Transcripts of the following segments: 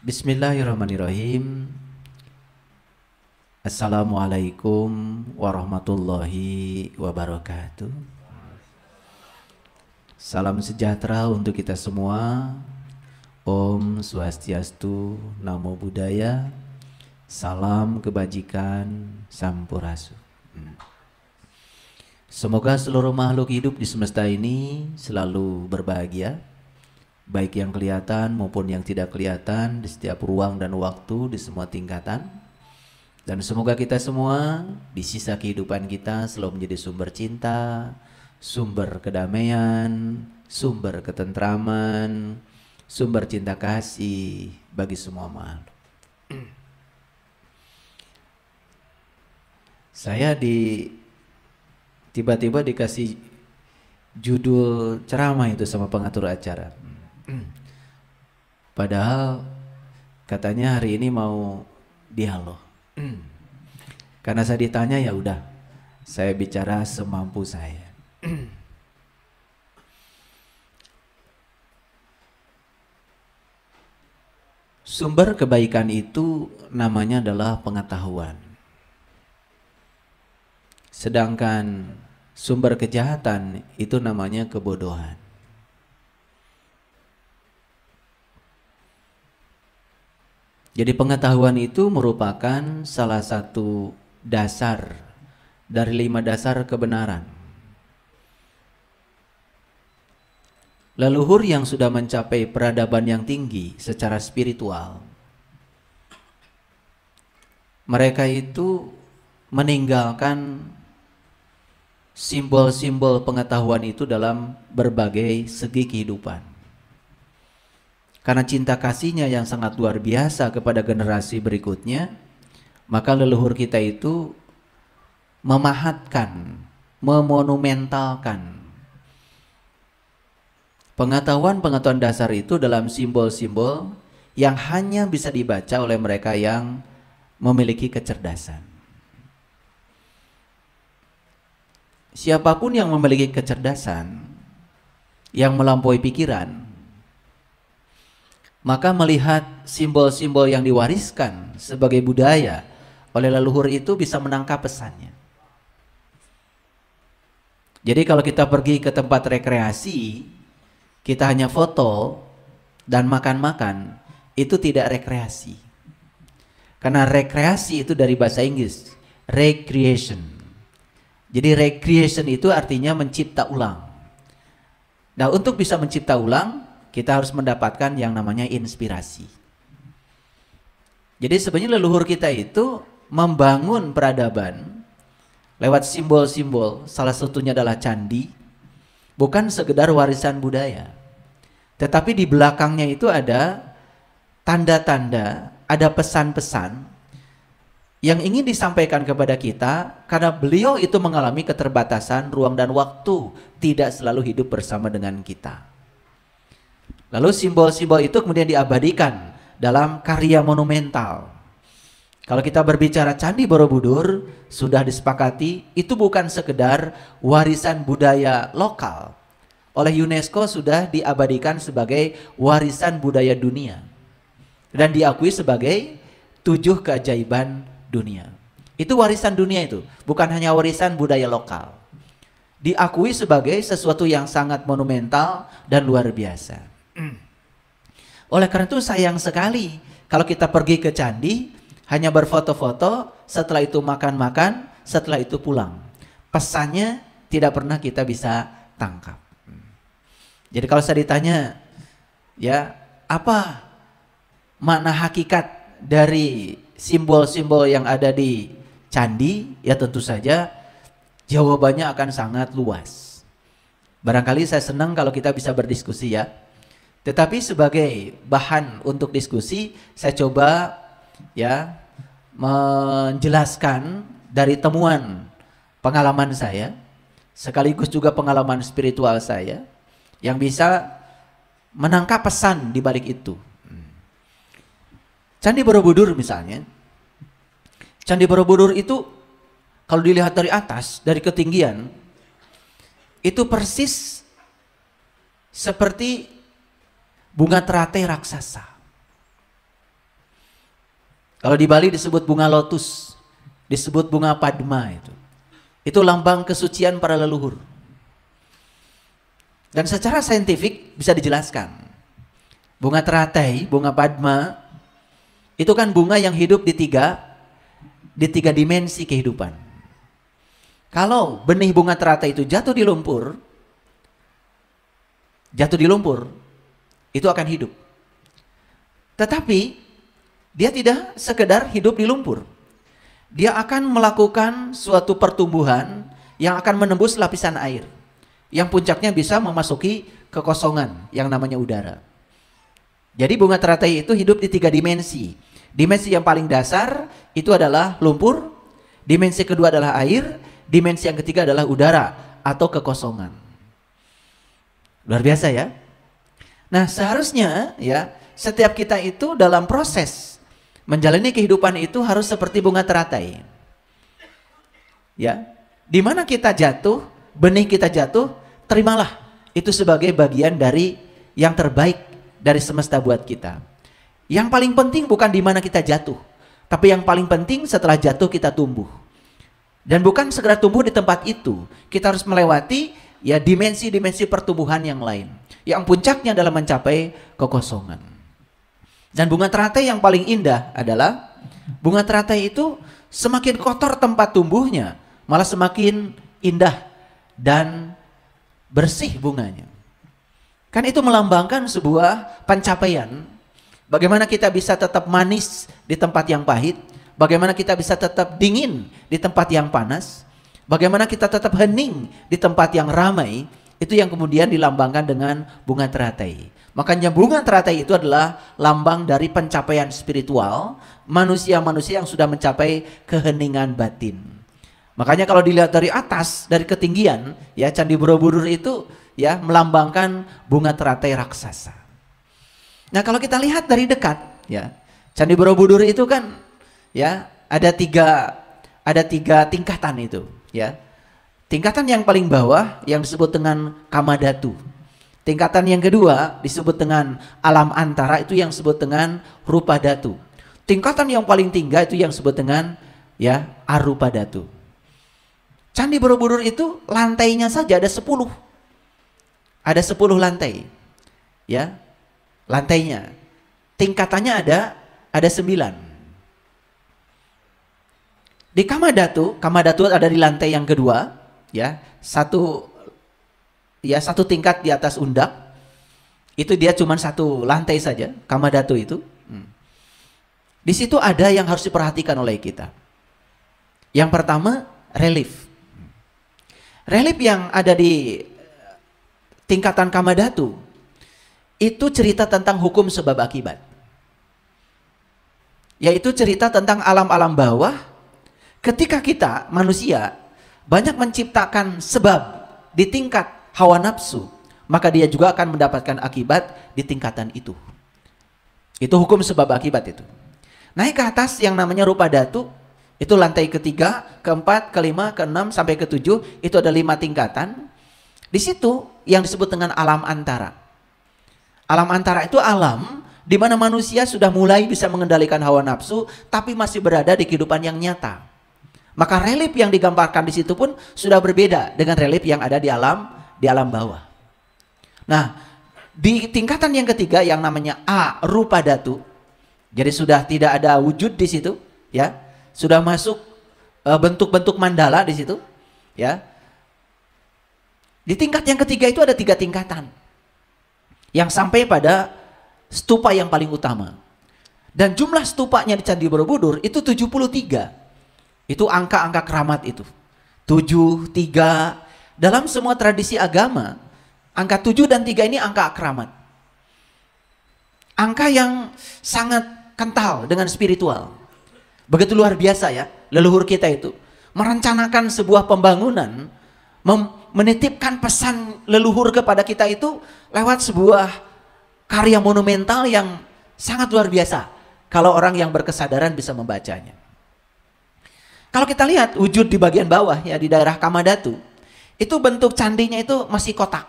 Bismillahirrahmanirrahim. Assalamualaikum warahmatullahi wabarakatuh. Salam sejahtera untuk kita semua. Om Swastiastu, Namo Buddhaya. Salam kebajikan, Sampurasun. Semoga seluruh makhluk hidup di semesta ini selalu berbahagia, baik yang kelihatan maupun yang tidak kelihatan, di setiap ruang dan waktu, di semua tingkatan. Dan semoga kita semua di sisa kehidupan kita selalu menjadi sumber cinta, sumber kedamaian, sumber ketentraman, sumber cinta kasih bagi semua makhluk. Saya tiba-tiba dikasih judul ceramah itu sama pengatur acara. Padahal katanya hari ini mau dialog. Karena saya ditanya, ya udah, saya bicara semampu saya. Sumber kebaikan itu namanya adalah pengetahuan. Sedangkan sumber kejahatan itu namanya kebodohan. Jadi pengetahuan itu merupakan salah satu dasar dari 5 dasar kebenaran. Leluhur yang sudah mencapai peradaban yang tinggi secara spiritual, mereka itu meninggalkan simbol-simbol pengetahuan itu dalam berbagai segi kehidupan. Karena cinta kasihnya yang sangat luar biasa kepada generasi berikutnya, maka leluhur kita itu memahatkan, memonumentalkan pengetahuan-pengetahuan dasar itu dalam simbol-simbol yang hanya bisa dibaca oleh mereka yang memiliki kecerdasan. Siapapun yang memiliki kecerdasan yang melampaui pikiran, maka melihat simbol-simbol yang diwariskan sebagai budaya oleh leluhur itu bisa menangkap pesannya. Jadi kalau kita pergi ke tempat rekreasi, kita hanya foto dan makan-makan, itu tidak rekreasi. Karena rekreasi itu dari bahasa Inggris, recreation. Jadi recreation itu artinya mencipta ulang. Nah, untuk bisa mencipta ulang, kita harus mendapatkan yang namanya inspirasi. Jadi sebenarnya leluhur kita itu membangun peradaban lewat simbol-simbol, salah satunya adalah candi, bukan sekedar warisan budaya. Tetapi di belakangnya itu ada tanda-tanda, ada pesan-pesan yang ingin disampaikan kepada kita, karena beliau itu mengalami keterbatasan ruang dan waktu, tidak selalu hidup bersama dengan kita. Lalu simbol-simbol itu kemudian diabadikan dalam karya monumental. Kalau kita berbicara Candi Borobudur, sudah disepakati itu bukan sekedar warisan budaya lokal. Oleh UNESCO sudah diabadikan sebagai warisan budaya dunia. Dan diakui sebagai 7 keajaiban dunia. Itu warisan dunia itu, bukan hanya warisan budaya lokal. Diakui sebagai sesuatu yang sangat monumental dan luar biasa. Oleh karena itu sayang sekali kalau kita pergi ke candi hanya berfoto-foto, setelah itu makan-makan, setelah itu pulang. Pesannya tidak pernah kita bisa tangkap. Jadi kalau saya ditanya, ya apa makna hakikat dari simbol-simbol yang ada di candi, ya tentu saja jawabannya akan sangat luas. Barangkali saya senang kalau kita bisa berdiskusi ya. Tetapi sebagai bahan untuk diskusi, saya coba ya menjelaskan dari temuan pengalaman saya, sekaligus juga pengalaman spiritual saya, yang bisa menangkap pesan di balik itu. Candi Borobudur misalnya, Candi Borobudur itu kalau dilihat dari atas, dari ketinggian, itu persis seperti bunga teratai raksasa. Kalau di Bali disebut bunga lotus, disebut bunga padma itu. Itu lambang kesucian para leluhur. Dan secara saintifik bisa dijelaskan. Bunga teratai, bunga padma, itu kan bunga yang hidup di tiga dimensi kehidupan. Kalau benih bunga teratai itu jatuh di lumpur, itu akan hidup. Tetapi dia tidak sekedar hidup di lumpur. Dia akan melakukan suatu pertumbuhan yang akan menembus lapisan air. Yang puncaknya bisa memasuki kekosongan yang namanya udara. Jadi bunga teratai itu hidup di tiga dimensi. Dimensi yang paling dasar itu adalah lumpur. Dimensi kedua adalah air. Dimensi yang ketiga adalah udara atau kekosongan. Luar biasa ya. Nah, seharusnya ya setiap kita itu dalam proses menjalani kehidupan itu harus seperti bunga teratai. Ya, di mana kita jatuh, benih kita jatuh, terimalah itu sebagai bagian dari yang terbaik dari semesta buat kita. Yang paling penting bukan di mana kita jatuh, tapi yang paling penting setelah jatuh kita tumbuh. Dan bukan segera tumbuh di tempat itu, kita harus melewati ya dimensi-dimensi pertumbuhan yang lain. Yang puncaknya adalah mencapai kekosongan. Dan bunga teratai yang paling indah adalah bunga teratai itu semakin kotor tempat tumbuhnya, malah semakin indah dan bersih bunganya. Kan itu melambangkan sebuah pencapaian. Bagaimana kita bisa tetap manis di tempat yang pahit, bagaimana kita bisa tetap dingin di tempat yang panas, bagaimana kita tetap hening di tempat yang ramai, itu yang kemudian dilambangkan dengan bunga teratai. Makanya bunga teratai itu adalah lambang dari pencapaian spiritual manusia-manusia yang sudah mencapai keheningan batin. Makanya kalau dilihat dari atas, dari ketinggian, ya Candi Borobudur itu ya melambangkan bunga teratai raksasa. Nah, kalau kita lihat dari dekat, ya Candi Borobudur itu kan ya ada tiga tingkatan itu, ya. Tingkatan yang paling bawah yang disebut dengan Kamadhatu. Tingkatan yang kedua disebut dengan alam antara, itu yang disebut dengan Rupadatu. Tingkatan yang paling tinggi itu yang disebut dengan ya Arupadatu. Candi Borobudur itu lantainya saja ada 10. Ada 10 lantai. Ya. Lantainya. Tingkatannya ada 9. Di Kamadhatu ada di lantai yang kedua, ya. Satu tingkat di atas Undak. Itu dia cuma satu lantai saja, Kamadhatu itu. Di situ ada yang harus diperhatikan oleh kita. Yang pertama, relief. Relief yang ada di tingkatan Kamadhatu itu cerita tentang hukum sebab akibat. Yaitu cerita tentang alam-alam bawah. Ketika kita manusia banyak menciptakan sebab di tingkat hawa nafsu, maka dia juga akan mendapatkan akibat di tingkatan itu. Itu hukum sebab akibat itu. Naik ke atas yang namanya Rupadatu, itu lantai ketiga, keempat, kelima, keenam sampai ketujuh, itu ada 5 tingkatan. Di situ yang disebut dengan alam antara. Alam antara itu alam di mana manusia sudah mulai bisa mengendalikan hawa nafsu, tapi masih berada di kehidupan yang nyata. Maka relief yang digambarkan di situ pun sudah berbeda dengan relief yang ada di alam bawah. Nah, di tingkatan yang ketiga yang namanya Arupadatu, jadi sudah tidak ada wujud di situ, ya, sudah masuk bentuk-bentuk mandala di situ, ya. Di tingkat yang ketiga itu ada 3 tingkatan yang sampai pada stupa yang paling utama. Dan jumlah stupanya di Candi Borobudur itu 73. Itu angka-angka keramat itu. 7, 3. Dalam semua tradisi agama, angka 7 dan 3 ini angka keramat. Angka yang sangat kental dengan spiritual. Begitu luar biasa ya, leluhur kita itu. Merencanakan sebuah pembangunan, menitipkan pesan leluhur kepada kita itu lewat sebuah karya monumental yang sangat luar biasa. Kalau orang yang berkesadaran bisa membacanya. Kalau kita lihat wujud di bagian bawah ya di daerah Kamadhatu, itu bentuk candinya itu masih kotak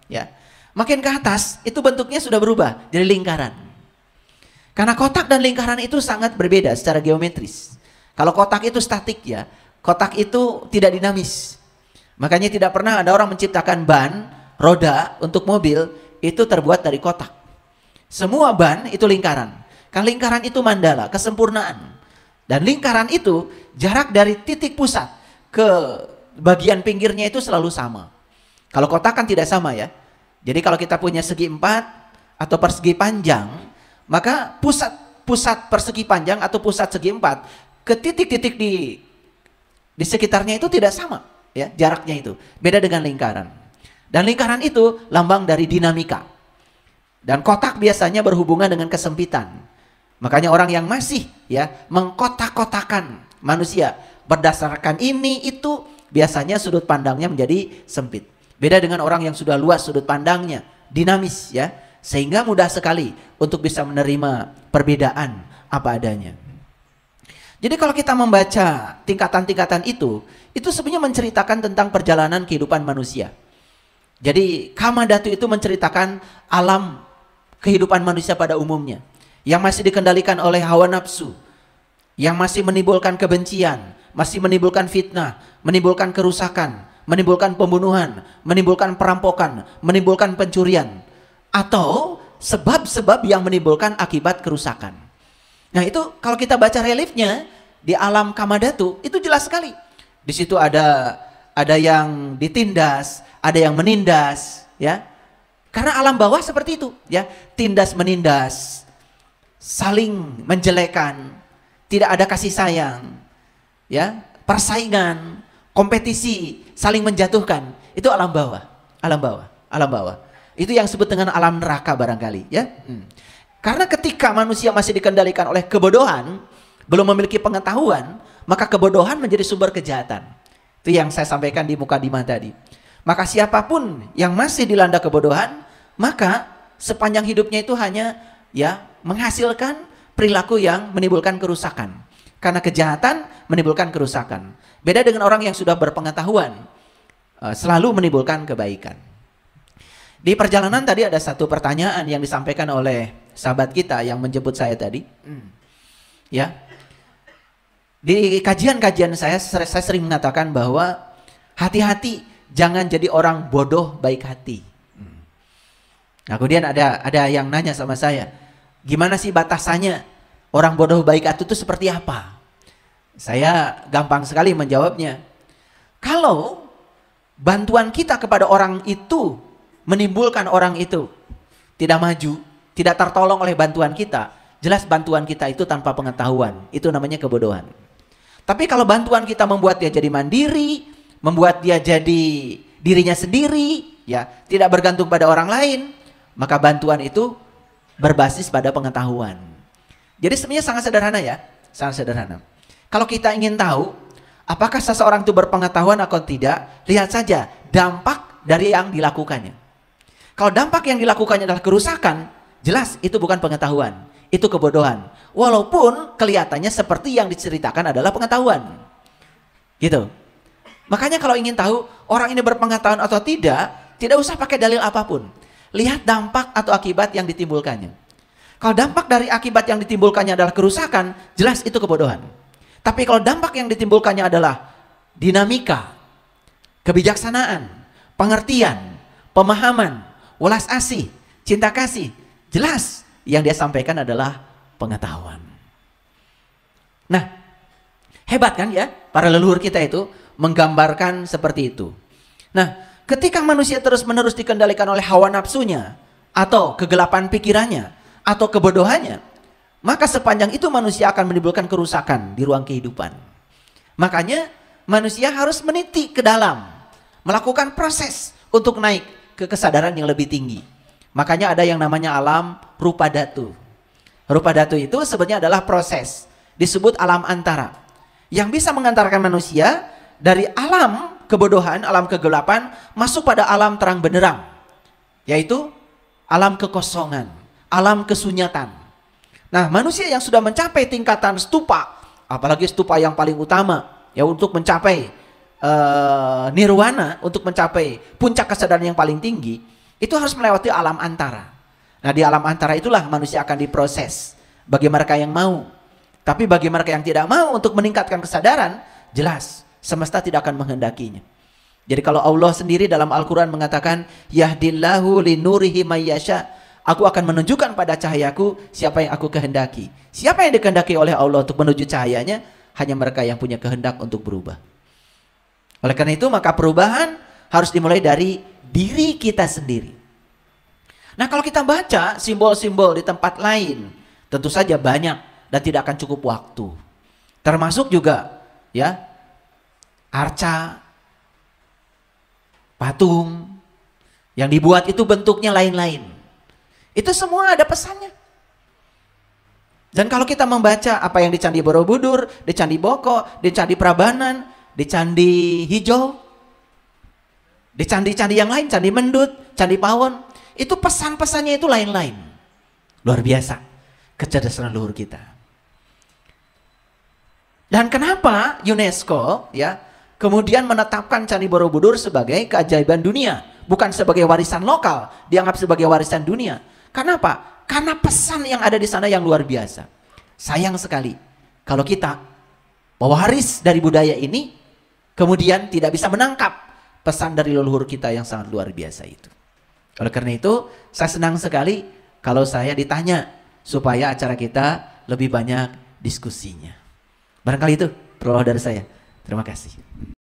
ya. Makin ke atas itu bentuknya sudah berubah jadi lingkaran. Karena kotak dan lingkaran itu sangat berbeda secara geometris. Kalau kotak itu statik ya, kotak itu tidak dinamis. Makanya tidak pernah ada orang menciptakan ban, roda untuk mobil itu terbuat dari kotak. Semua ban itu lingkaran. Karena lingkaran itu mandala, kesempurnaan. Dan lingkaran itu jarak dari titik pusat ke bagian pinggirnya itu selalu sama. Kalau kotak kan tidak sama ya. Jadi kalau kita punya segi 4 atau persegi panjang, maka pusat persegi panjang atau pusat segi 4 ke titik-titik di sekitarnya itu tidak sama ya, jaraknya itu. Beda dengan lingkaran. Dan lingkaran itu lambang dari dinamika. Dan kotak biasanya berhubungan dengan kesempitan. Makanya orang yang masih ya mengkotak-kotakan manusia berdasarkan ini itu biasanya sudut pandangnya menjadi sempit. Beda dengan orang yang sudah luas sudut pandangnya, dinamis ya, sehingga mudah sekali untuk bisa menerima perbedaan apa adanya. Jadi kalau kita membaca tingkatan-tingkatan itu sebenarnya menceritakan tentang perjalanan kehidupan manusia. Jadi Kamadhatu itu menceritakan alam kehidupan manusia pada umumnya, yang masih dikendalikan oleh hawa nafsu, yang masih menimbulkan kebencian, masih menimbulkan fitnah, menimbulkan kerusakan, menimbulkan pembunuhan, menimbulkan perampokan, menimbulkan pencurian, atau sebab-sebab yang menimbulkan akibat kerusakan. Nah itu kalau kita baca reliefnya di alam Kamadhatu itu jelas sekali. Di situ ada yang ditindas, ada yang menindas, ya. Karena alam bawah seperti itu, ya, tindas menindas, saling menjelekan, tidak ada kasih sayang, ya, persaingan, kompetisi, saling menjatuhkan, itu alam bawah, alam bawah, alam bawah. Itu yang disebut dengan alam neraka barangkali, ya. Karena ketika manusia masih dikendalikan oleh kebodohan, belum memiliki pengetahuan, maka kebodohan menjadi sumber kejahatan. Itu yang saya sampaikan di mukadimah tadi. Maka siapapun yang masih dilanda kebodohan, maka sepanjang hidupnya itu hanya ya menghasilkan perilaku yang menimbulkan kerusakan. Karena kejahatan menimbulkan kerusakan. Beda dengan orang yang sudah berpengetahuan, selalu menimbulkan kebaikan. Di perjalanan tadi ada satu pertanyaan yang disampaikan oleh sahabat kita yang menjemput saya tadi. Ya, di kajian-kajian saya sering mengatakan bahwa hati-hati jangan jadi orang bodoh baik hati. Nah, kemudian ada yang nanya sama saya, gimana sih batasannya orang bodoh baik hati itu seperti apa? Saya gampang sekali menjawabnya. Kalau bantuan kita kepada orang itu menimbulkan orang itu tidak maju, tidak tertolong oleh bantuan kita, jelas bantuan kita itu tanpa pengetahuan, itu namanya kebodohan. Tapi kalau bantuan kita membuat dia jadi mandiri, membuat dia jadi dirinya sendiri, ya, tidak bergantung pada orang lain, maka bantuan itu berbasis pada pengetahuan. Jadi sebenarnya sangat sederhana ya, sangat sederhana. Kalau kita ingin tahu apakah seseorang itu berpengetahuan atau tidak, lihat saja dampak dari yang dilakukannya. Kalau dampak yang dilakukannya adalah kerusakan, jelas itu bukan pengetahuan, itu kebodohan. Walaupun kelihatannya seperti yang diceritakan adalah pengetahuan. Gitu. Makanya kalau ingin tahu orang ini berpengetahuan atau tidak usah pakai dalil apapun. Lihat dampak atau akibat yang ditimbulkannya. Kalau dampak dari akibat yang ditimbulkannya adalah kerusakan, jelas itu kebodohan. Tapi kalau dampak yang ditimbulkannya adalah dinamika, kebijaksanaan, pengertian, pemahaman, welas asih, cinta kasih, jelas yang dia sampaikan adalah pengetahuan. Nah, hebat kan ya para leluhur kita itu menggambarkan seperti itu. Nah, ketika manusia terus-menerus dikendalikan oleh hawa nafsunya, atau kegelapan pikirannya, atau kebodohannya, maka sepanjang itu manusia akan menimbulkan kerusakan di ruang kehidupan. Makanya manusia harus meniti ke dalam, melakukan proses untuk naik ke kesadaran yang lebih tinggi. Makanya ada yang namanya alam rupa dhatu. Rupa dhatu itu sebenarnya adalah proses, disebut alam antara, yang bisa mengantarkan manusia dari alam kebodohan, alam kegelapan, masuk pada alam terang benderang, yaitu alam kekosongan, alam kesunyatan. Nah, manusia yang sudah mencapai tingkatan stupa, apalagi stupa yang paling utama, ya untuk mencapai nirwana, untuk mencapai puncak kesadaran yang paling tinggi, itu harus melewati alam antara. Nah, di alam antara itulah manusia akan diproses bagi mereka yang mau. Tapi bagi mereka yang tidak mau untuk meningkatkan kesadaran, jelas semesta tidak akan menghendakinya. Jadi kalau Allah sendiri dalam Al-Quran mengatakan, yahdillahu linurihi mayyasha, aku akan menunjukkan pada cahayaku siapa yang aku kehendaki. Siapa yang dikehendaki oleh Allah untuk menuju cahayanya? Hanya mereka yang punya kehendak untuk berubah. Oleh karena itu maka perubahan harus dimulai dari diri kita sendiri. Nah kalau kita baca simbol-simbol di tempat lain, tentu saja banyak dan tidak akan cukup waktu. Termasuk juga ya arca, patung yang dibuat itu bentuknya lain-lain. Itu semua ada pesannya. Dan kalau kita membaca apa yang di Candi Borobudur, di Candi Boko, di Candi Prambanan, di Candi Hijau, di candi-candi yang lain, Candi Mendut, Candi Pawon, itu pesan-pesannya itu lain-lain. Luar biasa kecerdasan leluhur kita. Dan kenapa UNESCO ya kemudian menetapkan Candi Borobudur sebagai keajaiban dunia, bukan sebagai warisan lokal, dianggap sebagai warisan dunia. Kenapa? Karena pesan yang ada di sana yang luar biasa. Sayang sekali kalau kita pewaris dari budaya ini kemudian tidak bisa menangkap pesan dari leluhur kita yang sangat luar biasa itu. Oleh karena itu, saya senang sekali kalau saya ditanya supaya acara kita lebih banyak diskusinya. Barangkali itu perlu dari saya. Terima kasih.